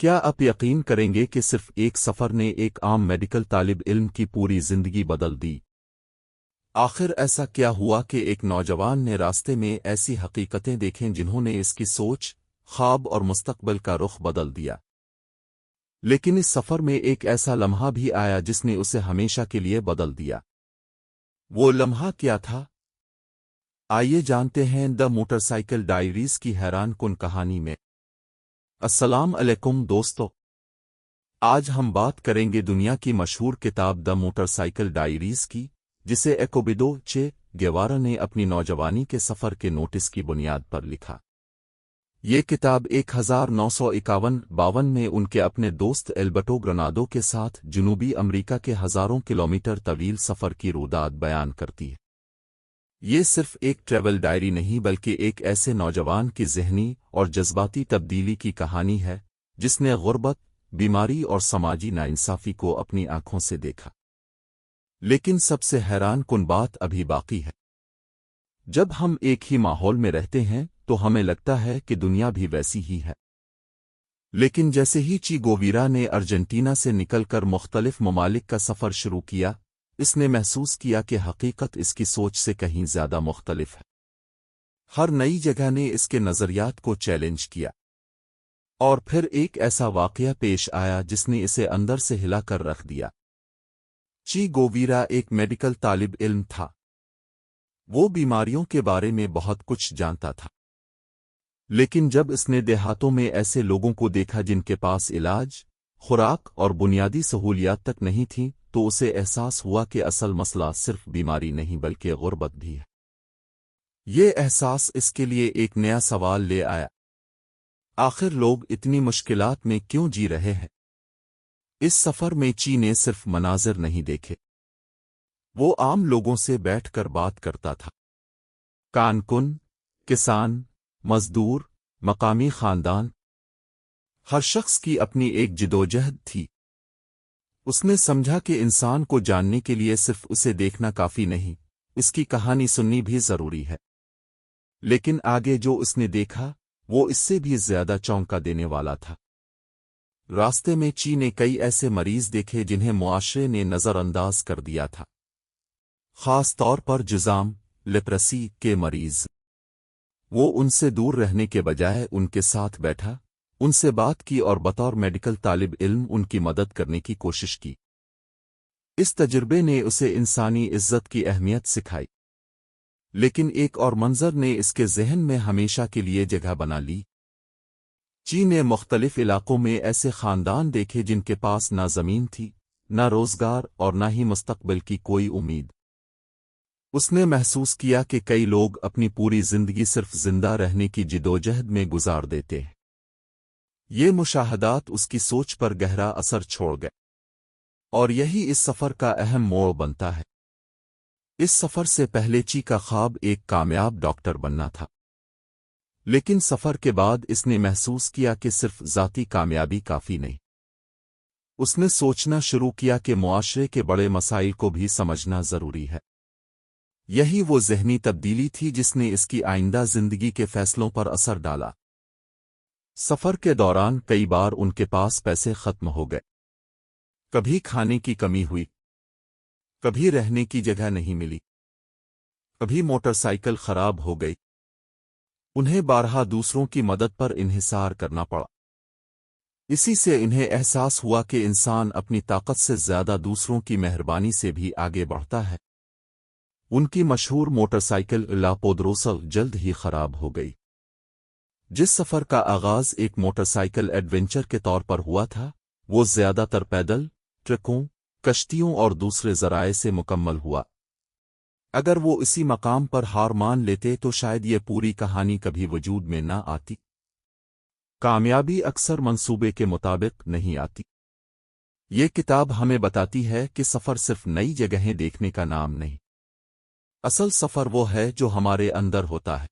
کیا آپ یقین کریں گے کہ صرف ایک سفر نے ایک عام میڈیکل طالب علم کی پوری زندگی بدل دی؟ آخر ایسا کیا ہوا کہ ایک نوجوان نے راستے میں ایسی حقیقتیں دیکھیں جنہوں نے اس کی سوچ، خواب اور مستقبل کا رخ بدل دیا؟ لیکن اس سفر میں ایک ایسا لمحہ بھی آیا جس نے اسے ہمیشہ کے لیے بدل دیا۔ وہ لمحہ کیا تھا؟ آئیے جانتے ہیں دا موٹر سائیکل ڈائریز کی حیران کن کہانی میں۔ السلام علیکم دوستو، آج ہم بات کریں گے دنیا کی مشہور کتاب دا موٹر سائیکل ڈائریز کی، جسے ایکوبیڈو چے گیوارا نے اپنی نوجوانی کے سفر کے نوٹس کی بنیاد پر لکھا۔ یہ کتاب 1951-52 میں ان کے اپنے دوست ایلبرٹو گرناڈو کے ساتھ جنوبی امریکہ کے ہزاروں کلومیٹر طویل سفر کی روداد بیان کرتی ہے۔ یہ صرف ایک ٹریول ڈائری نہیں بلکہ ایک ایسے نوجوان کی ذہنی اور جذباتی تبدیلی کی کہانی ہے جس نے غربت، بیماری اور سماجی ناانصافی کو اپنی آنکھوں سے دیکھا۔ لیکن سب سے حیران کن بات ابھی باقی ہے۔ جب ہم ایک ہی ماحول میں رہتے ہیں تو ہمیں لگتا ہے کہ دنیا بھی ویسی ہی ہے، لیکن جیسے ہی چی گوویرا نے ارجنٹینا سے نکل کر مختلف ممالک کا سفر شروع کیا، اس نے محسوس کیا کہ حقیقت اس کی سوچ سے کہیں زیادہ مختلف ہے۔ ہر نئی جگہ نے اس کے نظریات کو چیلنج کیا، اور پھر ایک ایسا واقعہ پیش آیا جس نے اسے اندر سے ہلا کر رکھ دیا۔ چی گوویرا ایک میڈیکل طالب علم تھا۔ وہ بیماریوں کے بارے میں بہت کچھ جانتا تھا، لیکن جب اس نے دیہاتوں میں ایسے لوگوں کو دیکھا جن کے پاس علاج، خوراک اور بنیادی سہولیات تک نہیں تھیں، تو اسے احساس ہوا کہ اصل مسئلہ صرف بیماری نہیں بلکہ غربت بھی ہے۔ یہ احساس اس کے لیے ایک نیا سوال لے آیا: آخر لوگ اتنی مشکلات میں کیوں جی رہے ہیں؟ اس سفر میں چی نے صرف مناظر نہیں دیکھے، وہ عام لوگوں سے بیٹھ کر بات کرتا تھا۔ کانکن، کسان، مزدور، مقامی خاندان، ہر شخص کی اپنی ایک جدوجہد تھی۔ اس نے سمجھا کہ انسان کو جاننے کے لیے صرف اسے دیکھنا کافی نہیں، اس کی کہانی سننی بھی ضروری ہے۔ لیکن آگے جو اس نے دیکھا وہ اس سے بھی زیادہ چونکا دینے والا تھا۔ راستے میں چی نے کئی ایسے مریض دیکھے جنہیں معاشرے نے نظر انداز کر دیا تھا، خاص طور پر جذام، لیپرسی کے مریض۔ وہ ان سے دور رہنے کے بجائے ان کے ساتھ بیٹھا، ان سے بات کی اور بطور میڈیکل طالب علم ان کی مدد کرنے کی کوشش کی۔ اس تجربے نے اسے انسانی عزت کی اہمیت سکھائی، لیکن ایک اور منظر نے اس کے ذہن میں ہمیشہ کے لیے جگہ بنا لی۔ چی نے مختلف علاقوں میں ایسے خاندان دیکھے جن کے پاس نہ زمین تھی، نہ روزگار اور نہ ہی مستقبل کی کوئی امید۔ اس نے محسوس کیا کہ کئی لوگ اپنی پوری زندگی صرف زندہ رہنے کی جدوجہد میں گزار دیتے ہیں۔ یہ مشاہدات اس کی سوچ پر گہرا اثر چھوڑ گئے، اور یہی اس سفر کا اہم موڑ بنتا ہے۔ اس سفر سے پہلے چی کا خواب ایک کامیاب ڈاکٹر بننا تھا، لیکن سفر کے بعد اس نے محسوس کیا کہ صرف ذاتی کامیابی کافی نہیں۔ اس نے سوچنا شروع کیا کہ معاشرے کے بڑے مسائل کو بھی سمجھنا ضروری ہے۔ یہی وہ ذہنی تبدیلی تھی جس نے اس کی آئندہ زندگی کے فیصلوں پر اثر ڈالا۔ سفر کے دوران کئی بار ان کے پاس پیسے ختم ہو گئے، کبھی کھانے کی کمی ہوئی، کبھی رہنے کی جگہ نہیں ملی، کبھی موٹر سائیکل خراب ہو گئی۔ انہیں بارہا دوسروں کی مدد پر انحصار کرنا پڑا۔ اسی سے انہیں احساس ہوا کہ انسان اپنی طاقت سے زیادہ دوسروں کی مہربانی سے بھی آگے بڑھتا ہے۔ ان کی مشہور موٹر سائیکل لا پودروسا جلد ہی خراب ہو گئی۔ جس سفر کا آغاز ایک موٹر سائیکل ایڈونچر کے طور پر ہوا تھا، وہ زیادہ تر پیدل، ٹرکوں، کشتیوں اور دوسرے ذرائع سے مکمل ہوا۔ اگر وہ اسی مقام پر ہار مان لیتے تو شاید یہ پوری کہانی کبھی وجود میں نہ آتی۔ کامیابی اکثر منصوبے کے مطابق نہیں آتی۔ یہ کتاب ہمیں بتاتی ہے کہ سفر صرف نئی جگہیں دیکھنے کا نام نہیں، اصل سفر وہ ہے جو ہمارے اندر ہوتا ہے۔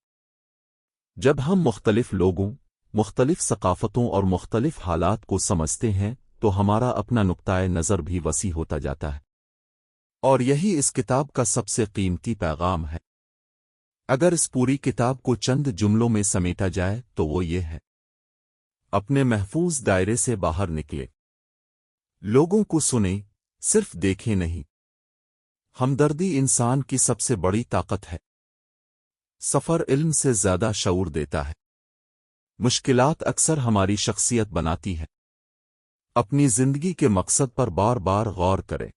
جب ہم مختلف لوگوں، مختلف ثقافتوں اور مختلف حالات کو سمجھتے ہیں تو ہمارا اپنا نقطۂ نظر بھی وسیع ہوتا جاتا ہے، اور یہی اس کتاب کا سب سے قیمتی پیغام ہے۔ اگر اس پوری کتاب کو چند جملوں میں سمیٹا جائے تو وہ یہ ہے: اپنے محفوظ دائرے سے باہر نکلے، لوگوں کو سنیں، صرف دیکھیں نہیں۔ ہمدردی انسان کی سب سے بڑی طاقت ہے۔ سفر علم سے زیادہ شعور دیتا ہے۔ مشکلات اکثر ہماری شخصیت بناتی ہے۔ اپنی زندگی کے مقصد پر بار بار غور کریں۔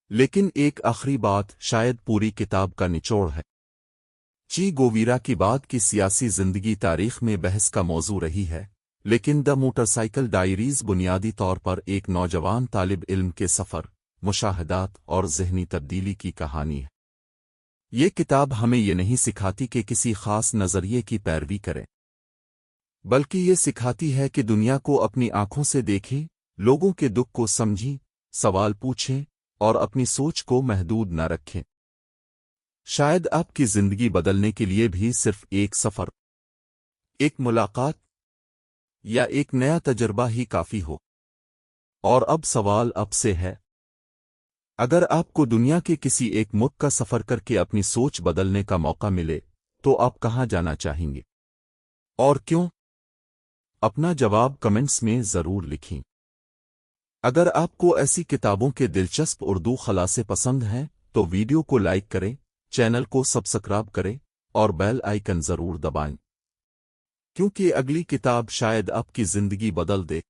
لیکن ایک آخری بات شاید پوری کتاب کا نچوڑ ہے۔ چی گوویرا کی بات کی سیاسی زندگی تاریخ میں بحث کا موضوع رہی ہے، لیکن دا موٹر سائیکل ڈائریز بنیادی طور پر ایک نوجوان طالب علم کے سفر، مشاہدات اور ذہنی تبدیلی کی کہانی ہے۔ یہ کتاب ہمیں یہ نہیں سکھاتی کہ کسی خاص نظریے کی پیروی کریں، بلکہ یہ سکھاتی ہے کہ دنیا کو اپنی آنکھوں سے دیکھیں، لوگوں کے دکھ کو سمجھیں، سوال پوچھیں اور اپنی سوچ کو محدود نہ رکھیں۔ شاید آپ کی زندگی بدلنے کے لیے بھی صرف ایک سفر، ایک ملاقات یا ایک نیا تجربہ ہی کافی ہو۔ اور اب سوال اب سے ہے، اگر آپ کو دنیا کے کسی ایک ملک کا سفر کر کے اپنی سوچ بدلنے کا موقع ملے تو آپ کہاں جانا چاہیں گے اور کیوں؟ اپنا جواب کمنٹس میں ضرور لکھیں۔ اگر آپ کو ایسی کتابوں کے دلچسپ اردو خلاصے پسند ہیں تو ویڈیو کو لائک کریں، چینل کو سبسکرائب کریں اور بیل آئیکن ضرور دبائیں، کیونکہ اگلی کتاب شاید آپ کی زندگی بدل دے۔